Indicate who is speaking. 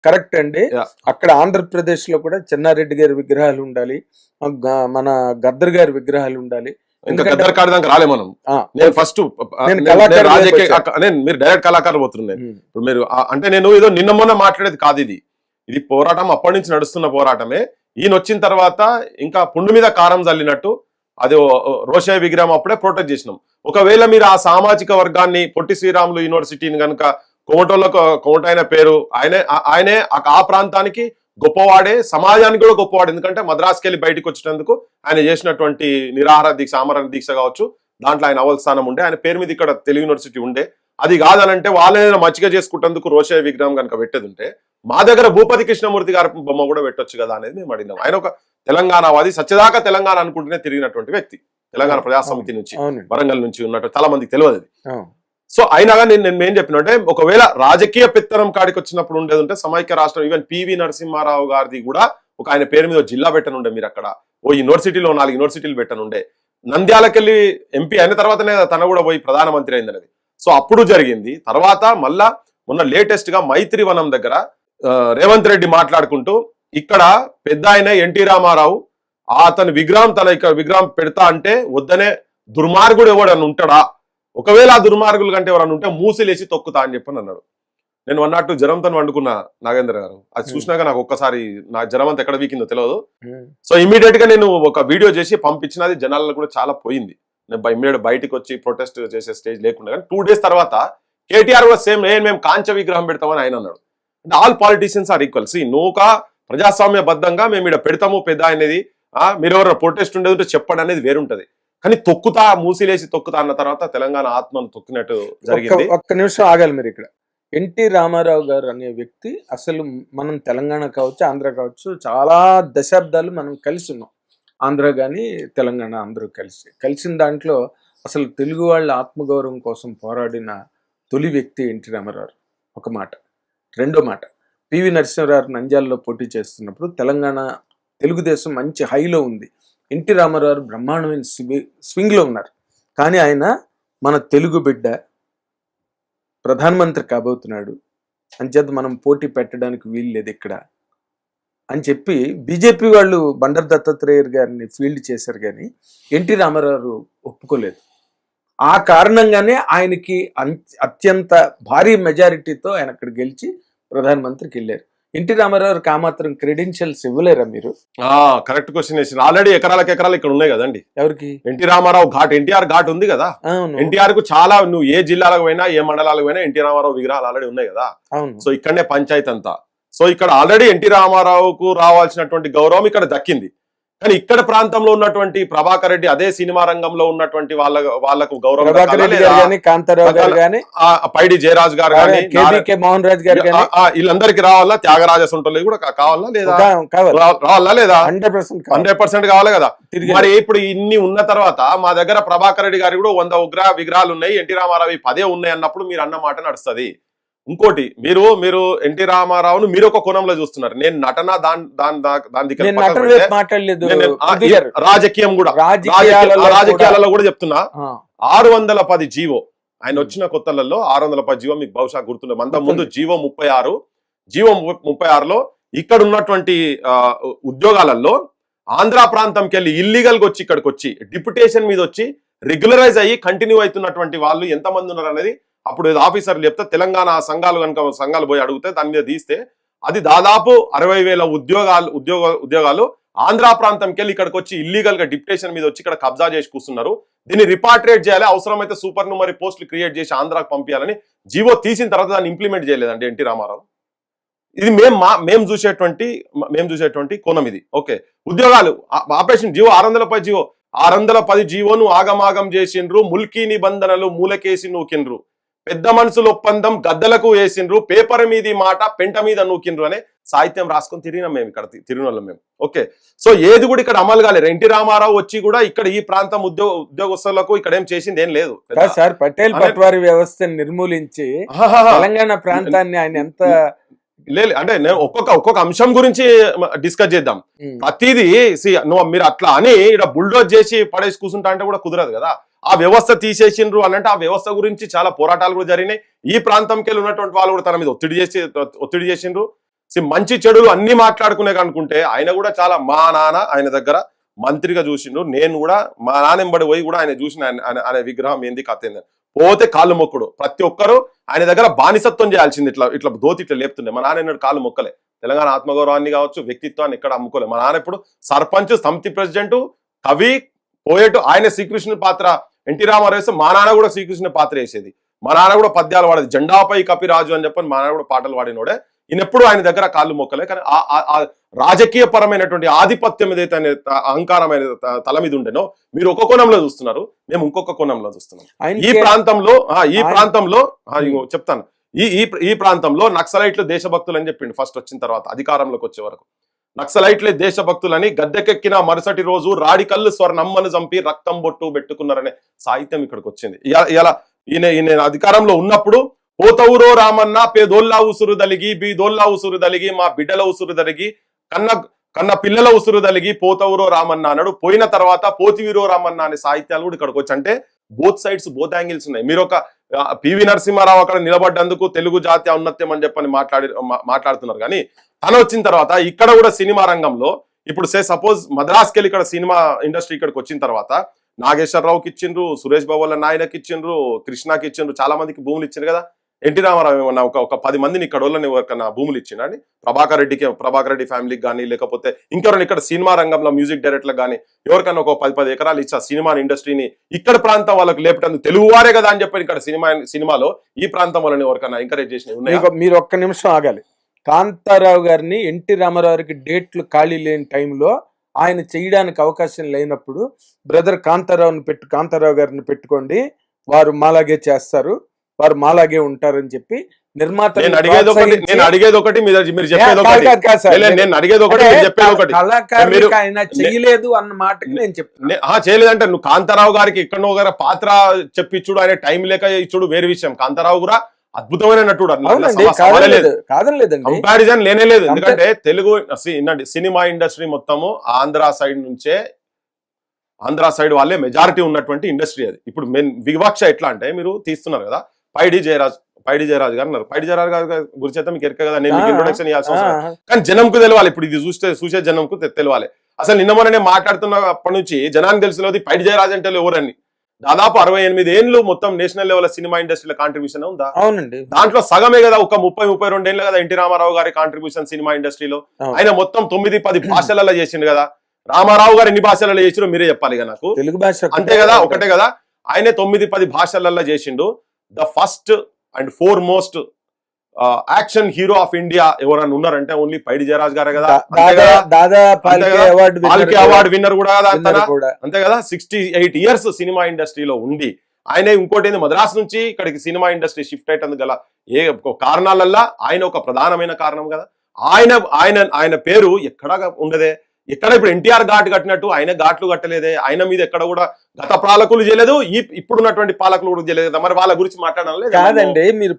Speaker 1: Correct అండి. అక్కడ ఆంధ్రప్రదేశ్ లో కూడా చెన్నారెడ్డి గారి విగ్రహాలు ఉండాలి, మన గద్దర్ గారి విగ్రహాలు ఉండాలి.
Speaker 2: ఇంకా గద్దర్ కాడి దాకా రాలే మనం. నేను ఫస్ట్ మీరు డైరెక్ట్ కళాకారులు పోతున్నాను. ఇప్పుడు మీరు అంటే నేను ఏదో నిన్న మొన్న మాట్లాడేది కాదు, ఇది పోరాటం అప్పటి నుంచి నడుస్తున్న పోరాటమే. ఈయన వచ్చిన తర్వాత ఇంకా పుండు మీద కారం చల్లినట్టు అది రోషయ్య విగ్రహం అప్పుడే ప్రొటెక్ట్ చేసినాం. ఒకవేళ మీరు ఆ సామాజిక వర్గాన్ని పొట్టి శ్రీరాములు యూనివర్సిటీని కనుక కోమటైన పేరు ఆయనే ఆ ప్రాంతానికి గొప్పవాడే, సమాజానికి కూడా గొప్పవాడు. ఎందుకంటే మద్రాసుకి వెళ్ళి బయటకు వచ్చినందుకు ఆయన చేసినటువంటి నిరాహార దీక్ష, ఆమరణ దీక్ష కావచ్చు, దాంట్లో ఆయన అవల్ స్థానం ఉండే, ఆయన పేరు మీద ఇక్కడ తెలుగు యూనివర్సిటీ ఉండే. అది కాదనంటే వాళ్ళేదైనా మచ్చిగా చేసుకుంటేందుకు రోషయ్య విగ్రహం కనుక పెట్టేది ఉంటే మా దగ్గర భూపతి కృష్ణమూర్తి గారి బొమ్మ కూడా పెట్టొచ్చు కదా అనేది మేము అడిగినాం. ఆయన ఒక తెలంగాణవాది, సత్యదాకా తెలంగాణ అనుకుంటూనే తిరిగినటువంటి వ్యక్తి, తెలంగాణ ప్రజాసమితి నుంచి, వరంగల్ నుంచి ఉన్నట్టు చాలా మందికి తెలియదు. సో అయినాగా నేను ఏం చెప్పినంటే, ఒకవేళ రాజకీయ పెత్తనం కాడికి వచ్చినప్పుడు ఉండేది ఉంటే సమైక్య రాష్ట్రం, ఈవెన్ పివి నరసింహారావు గారిది కూడా ఒక ఆయన పేరు మీద జిల్లా పెట్టనుండే, మీరు అక్కడ ఓ యూనివర్సిటీలో 4 యూనివర్సిటీలు పెట్టనుండే. నంద్యాలకెళ్ళి ఎంపీ అయిన తర్వాతనే తన కూడా పోయి ప్రధానమంత్రి అయింది. సో అప్పుడు జరిగింది. తర్వాత మళ్ళా మొన్న లేటెస్ట్ గా మైత్రివనం దగ్గర రేవంత్ రెడ్డి మాట్లాడుకుంటూ ఇక్కడ పెద్ద ఆయన ఎన్టీ రామారావు అతని విగ్రహం ఇక్కడ విగ్రహం పెడతా అంటే వద్దనే దుర్మార్గుడు ఎవడని ఉంటాడా, ఒకవేళ ఆ దుర్మార్గుల కంటే ఎవరన్నా ఉంటే మూసిలేసి తొక్కుతా అని చెప్పని అన్నాడు. నేను అన్నట్టు జ్వరంతో వండుకున్నా నాగేంద్ర గారు, అది చూసినాక నాకు ఒక్కసారి నా జ్వరం అంతా ఎక్కడ వీకిందో తెలియదు. సో ఇమీడియట్ గా నేను ఒక వీడియో చేసి పంపించినది, జనాల్లో కూడా చాలా పోయింది. నేను ఇమీడియట్ బయటకు వచ్చి ప్రొటెస్ట్ చేసే స్టేజ్ లేకుండా. కానీ 2 days తర్వాత కేటీఆర్ కూడా సేమ్ మేము కాంచ విగ్రహం పెడతామని ఆయన అన్నాడు. అంటే ఆల్ పాలిటీషియన్స్ ఆర్ ఈక్వల్. నూక ప్రజాస్వామ్య బద్దంగా మేము ఇక్కడ పెడతాము పెద్ద అనేది, మీరు ఎవరైనా ప్రొటెస్ట్ ఉండేది ఉంటే చెప్పండి అనేది వేరుంటది. కానీ తొక్కుతా మూసిలేసి తొక్కుతా అన్న తర్వాత తెలంగాణ ఆత్మను తొక్కినట్టు జరిగింది.
Speaker 1: ఒక్క నిమిషం ఆగాలి మీరు ఇక్కడ. ఎన్టీ రామారావు గారు అనే వ్యక్తి అసలు మనం తెలంగాణ కావచ్చు, ఆంధ్ర కావచ్చు, చాలా దశాబ్దాలు మనం కలిసి ఉన్నాం. ఆంధ్ర కానీ తెలంగాణ అందరూ కలిసిన దాంట్లో అసలు తెలుగు వాళ్ళ ఆత్మగౌరవం కోసం పోరాడిన తొలి వ్యక్తి ఎన్టీ రామారావు. ఒక మాట. రెండో మాట, పివి నరసింహారావు నంద్యాలలో పోటీ చేస్తున్నప్పుడు తెలంగాణ తెలుగుదేశం మంచి హైలో ఉంది, ఎన్టీ రామారావు బ్రహ్మాండమైన స్వింగ్లో ఉన్నారు. కానీ ఆయన మన తెలుగు బిడ్డ ప్రధానమంత్రి కాబోతున్నాడు, అంచేత మనం పోటీ పెట్టడానికి వీలు లేదు ఇక్కడ అని చెప్పి బీజేపీ వాళ్ళు బండారు దత్తాత్రేయ గారిని ఫీల్డ్ చేశారు. కానీ ఎన్టీ రామారావు ఒప్పుకోలేదు. ఆ కారణంగానే ఆయనకి అత్యంత భారీ మెజారిటీతో ఆయన అక్కడ గెలిచి ప్రధానమంత్రికి వెళ్ళారు. ఎన్టీ రామారావు కామాత్రం క్రెడెన్షియల్స్ ఇవ్వలేరా మీరు?
Speaker 2: కరెక్ట్ క్వశ్చన్ వేసిన. ఆల్రెడీ ఎకరాలకు ఎకరాలు ఇక్కడ ఉన్నాయి కదండి.
Speaker 1: ఎవరికి?
Speaker 2: ఎన్టీ రామారావు ఘాట్, ఎన్టీఆర్ ఘాట్ ఉంది కదా. ఎన్టీఆర్ కు చాలా, నువ్వు ఏ జిల్లాలకు పోయినా ఏ మండలాలకు పోయినా ఎన్టీ రామారావు విగ్రహాలు ఆల్రెడీ ఉన్నాయి కదా. సో ఇక్కడనే పంచాయతీ అంతా. సో ఇక్కడ ఆల్రెడీ ఎన్టీ రామారావుకు రావాల్సినటువంటి గౌరవం ఇక్కడ దక్కింది. కానీ ఇక్కడ ప్రాంతంలో ఉన్నటువంటి ప్రభాకర్ రెడ్డి, అదే సినిమా రంగంలో ఉన్నటువంటి వాళ్ళకు గౌరవం, పైడి జయరాజ్ గారు కానీ,
Speaker 1: మోహన్ రాజ్ గారు
Speaker 2: వీళ్ళందరికీ రావాలా, త్యాగరాజ సొంటలు కూడా కావాలా లేదా, రావాలా లేదా? 100% కావాలి కదా. మరి ఇప్పుడు ఇన్ని ఉన్న తర్వాత మా దగ్గర ప్రభాకర్ రెడ్డి గారి కూడా 100 విగ్రహాలు ఉన్నాయి, ఎన్టీ రామారావు 10 ఉన్నాయి అన్నప్పుడు మీరు అన్న మాట నడుస్తుంది. ఇంకోటి, మీరు ఎన్టీ రామారావును మీరు ఒక కోణంలో చూస్తున్నారు. నేను నటన రాజకీయం కూడా, రాజకీయాలలో కూడా చెప్తున్నా. 610 జీవో ఆయన వచ్చిన కొత్తలలో 610 జీవో మీకు బహుశా గుర్తుండే. అంత ముందు జీవో 36లో ఇక్కడ ఉన్నటువంటి ఉద్యోగాలలో ఆంధ్ర ప్రాంతంకి వెళ్ళి ఇల్లీగల్ గా వచ్చి ఇక్కడికి వచ్చి డిప్యుటేషన్ మీద వచ్చి రెగ్యులరైజ్ అయ్యి కంటిన్యూ అవుతున్నటువంటి వాళ్ళు ఎంతమంది ఉన్నారు అనేది అప్పుడు ఆఫీసర్లు చెప్తే, తెలంగాణ సంఘాలు పోయి అడిగితే దాని మీద తీస్తే అది దాదాపు 60,000 ఉద్యోగాలు ఆంధ్ర ప్రాంతంకి వెళ్ళి ఇక్కడికి వచ్చి ఇల్లీగల్ గా డిప్యుటేషన్ మీద వచ్చి ఇక్కడ కబ్జా చేసి కూర్చున్నారు. దీన్ని రిపాట్రియేట్ చేయాలి, అవసరమైతే సూపర్ న్యూమరీ పోస్టులు క్రియేట్ చేసి ఆంధ్రాకు పంపించాలని జీవో తీసిన తర్వాత దాన్ని ఇంప్లిమెంట్ చేయలేదండి ఎన్టీ రామారావు. ఇది మేము చూసేటువంటి కోణం ఇది. ఓకే, ఉద్యోగాలు ఆపరేషన్ జీవో 610 జీవోను ఆగమాగం చేసిండ్రు, ముల్కీ నిబంధనలు మూలకేసి నూకిండ్రు, పెద్ద మనుషుల ఒప్పందం గద్దలకు వేసిండ్రు, పేపర్ మీది మాట పెంట మీద నూకిండ్రు అనే సాహిత్యం రాసుకొని తిరిగినాం మేము, ఇక్కడ తిరిగిన వాళ్ళం మేము. ఓకే, సో ఏది కూడా ఇక్కడ అమలు కాలేదు. ఎన్టీ రామారావు వచ్చి కూడా ఇక్కడ ఈ ప్రాంతం ఉద్యోగస్తులకు ఇక్కడ ఏం చేసింది ఏం లేదు
Speaker 1: సార్. పటేల్ పట్వారీ వ్యవస్థను నిర్మూలించి తెలంగాణ ప్రాంతాన్ని ఆయన ఎంత
Speaker 2: లేదు అంటే ఒక్కొక్క అంశం గురించి డిస్కస్ చేద్దాం. ప్రతిదీ మీరు అట్లా అని ఇక్కడ బుల్డోజ్ చేసి పడేసి కూర్చుంటా అంటే కూడా కుదరదు కదా. ఆ వ్యవస్థ తీసేసిండ్రు అని అంటే ఆ వ్యవస్థ గురించి చాలా పోరాటాలు కూడా జరిగినాయి. ఈ ప్రాంతంకి వెళ్ళి ఉన్నటువంటి వాళ్ళు కూడా తన మీద ఒత్తిడి చేసిండ్రు. మంచి చెడులు అన్ని మాట్లాడుకునే అనుకుంటే ఆయన కూడా చాలా మా నాన్న ఆయన దగ్గర మంత్రిగా చూసిండు. నేను కూడా మా నాన్నెంబడి పోయి కూడా ఆయన చూసిన ఆయన విగ్రహం ఏంది కథ ఏంది పోతే కాళ్ళు మొక్కుడు. ప్రతి ఒక్కరు ఆయన దగ్గర బానిసత్వం చేయాల్సింది. ఇట్లా ఇట్లా దోతి ఇట్లా లేపుతుండే. మా నాన్న ఎన్నడు కాళ్ళు మొక్కలే. తెలంగాణ ఆత్మగౌరవాన్ని కావచ్చు, వ్యక్తిత్వాన్ని ఎక్కడ అమ్ముకోలే. మా నాన్న ఇప్పుడు సర్పంచ్, సమితి ప్రెసిడెంట్, కవి, పోయేటు. ఆయన శ్రీకృష్ణుని పాత్ర ఎన్టీ రామారావు వేస్తే మా నాన్న కూడా శ్రీకృష్ణుని పాత్ర వేసేది. మా నాన్న కూడా పద్యాలు వాడేది. జెండాపై కపిరాజు అని చెప్పని మా నాన్న కూడా పాటలు వాడినోడే. ఈయనెప్పుడు ఆయన దగ్గర కాళ్ళు మొక్కలే. కానీ ఆ రాజకీయ పరమైనటువంటి ఆధిపత్యం ఏదైతే అహంకారమైన తల మీద ఉండేనో మీరు ఒక కోణంలో చూస్తున్నారు, మేము ఇంకొక కోణంలో చూస్తున్నాం. ఈ ప్రాంతంలో చెప్తాను, ఈ ప్రాంతంలో నక్సలైట్లు దేశభక్తులు అని చెప్పిండు ఫస్ట్ వచ్చిన తర్వాత అధికారంలోకి వచ్చే వరకు. నక్సలైట్లే దేశభక్తులని గద్దెకెక్కిన మరుసటి రోజు రాడికల్లు స్వర్ణమ్మను చంపి రక్తం బొట్టు పెట్టుకున్నారనే సాహిత్యం ఇక్కడికి వచ్చింది. ఇలా ఈయన అధికారంలో ఉన్నప్పుడు పోతవురో రామన్న పేదోల్లా ఉసురు దలిగి బీదోల్లా ఉసురు దలిగి మా బిడ్డల ఉసురు దలిగి కన్న పిల్లల ఉసురు దలిగి పోతవురో రామన్న అన్నాడు. పోయిన తర్వాత పోతివీరో రామన్న అనే సాహిత్యాలు కూడా ఇక్కడికి వచ్చి, అంటే బోత్ సైడ్స్ బోత్ యాంగిల్స్ ఉన్నాయి. మీరు ఒక పివి నరసింహారావు అక్కడ నిలబడ్డందుకు తెలుగు జాతి ఔన్నత్యం అని చెప్పని మాట్లాడుతున్నారు. కానీ తను వచ్చిన తర్వాత ఇక్కడ కూడా సినిమా రంగంలో ఇప్పుడు సపోజ్ మద్రాస్కి వెళ్ళి ఇక్కడ సినిమా ఇండస్ట్రీ ఇక్కడికి వచ్చిన తర్వాత నాగేశ్వరరావుకి ఇచ్చిండ్రు, సురేష్ బాబు వాళ్ళ నాయనకి ఇచ్చిండ్రు, కృష్ణకి ఇచ్చిండ్రు, చాలా మందికి భూములు ఇచ్చిండ్రు కదా. ఎన్టీ రామారావు ఏమన్నా ఒక 10 మందిని ఇక్కడ వాళ్ళని ఎవరికన్నా భూములు ఇచ్చిండీ? ప్రభాకర్ రెడ్డి ఫ్యామిలీకి కానీ, లేకపోతే ఇంకెవరైనా ఇక్కడ సినిమా రంగంలో మ్యూజిక్ డైరెక్టర్లకు కానీ ఎవరికన్నా ఒక 10 ఎకరాలు ఇచ్చా సినిమా ఇండస్ట్రీని ఇక్కడ ప్రాంతం వాళ్ళకి లేపటందుకు తెలుగువారే కదా అని చెప్పి ఇక్కడ సినిమాలో ఈ ప్రాంతం వాళ్ళని ఎవరికన్నా ఎంకరేజ్ చేసిన.
Speaker 1: మీరు ఒక్క నిమిషం ఆగాలి. కాంతారావు గారిని ఎన్టీ రామారావు గారికి డేట్లు ఖాళీ లేని టైంలో ఆయన చేయడానికి అవకాశం లేనప్పుడు బ్రదర్ కాంతారావు గారిని పెట్టుకోండి, వారు మాలాగే చేస్తారు, వారు మాలాగే ఉంటారని చెప్పి నిర్మాత ఆయన చేయలేదు అన్న మాటకి నేను చెప్తాను.
Speaker 2: చేయలేదంటే నువ్వు కాంతారావు గారికి ఎక్కడో గారి పాత్ర చెప్పించుడు, ఆయన టైం లేక ఇచ్చుడు వేరే విషయం. కాంతారావు కూడా అద్భుతమైన నటుడు, కంపారిజన్ లేనే లేదు. ఎందుకంటే తెలుగు సినిమా ఇండస్ట్రీ మొత్తము ఆంధ్ర సైడ్ వాళ్ళే మెజారిటీ ఉన్నటువంటి ఇండస్ట్రీ అది. ఇప్పుడు వివక్ష ఎట్లా అంటే మీరు తీస్తున్నారు కదా, పైడి జయరాజ్ గారు ఉన్నారు. పైడి జయరాజ్ గారి గురించి అయితే మీకు ఎరక కదా, నేను మీకు ఇంట్రొడక్షన్ ఇవ్వాల్సిన అవసరం. కానీ జనంకు తెలవాలి, ఇప్పుడు ఇది చూసే జనంకు తెలవాలి. అసలు నిన్న మొన్న మాట్లాడుతున్నప్పటి నుంచి జనానికి తెలిసినది పైడి జయరాజ్ అంటే ఎవరని. దాదాపు 68 ఏళ్ళు మొత్తం నేషనల్ లెవెల్ సినిమా ఇండస్ట్రీలో కాంట్రిబ్యూషన్ ఉందా?
Speaker 1: అవునండి.
Speaker 2: దాంట్లో సగమే కదా, ఒక 30-32 ఏళ్ళు కదా ఎన్టీ రామారావు గారి కాంట్రిబ్యూషన్ సినిమా ఇండస్ట్రీలో. ఆయన మొత్తం 9-10 భాషలలో చేసిండు కదా. రామారావు గారు ఎన్ని భాషలలో చేసిండో మీరే చెప్పాలి కదా నాకు.
Speaker 1: తెలుగు భాష
Speaker 2: అంతే కదా, ఒకటే కదా. ఆయన 9-10 భాషలలో చేసిండు. The first and foremost action hero of India ఎవరైనా ఉన్నారంటే ఓన్లీ పైడి జయరాజ్ గారే కదా. అవార్డు విన్నర్ కూడా కదా, అంతే కదా. 68 ఇయర్స్ సినిమా ఇండస్ట్రీలో ఉండి ఆయన ఇంకోటి మద్రాసు నుంచి ఇక్కడికి సినిమా ఇండస్ట్రీ షిఫ్ట్ అయ్యేందుకు గల కారణాలల్లా ఆయన ఒక ప్రధానమైన కారణం కదా. ఆయన పేరు ఎక్కడా ఉండదే. ఎక్కడ ఇప్పుడు ఎన్టీఆర్ ఘాట్ కట్టినట్టు ఆయన ఘాట్లు కట్టలేదే. ఆయన మీద ఎక్కడ కూడా గత పాలకులు చేయలేదు, ఇప్పుడున్నటువంటి పాలకులు కూడా చేయలేదు. మరి వాళ్ళ గురించి మాట్లాడాలి
Speaker 1: కాదండి. మీరు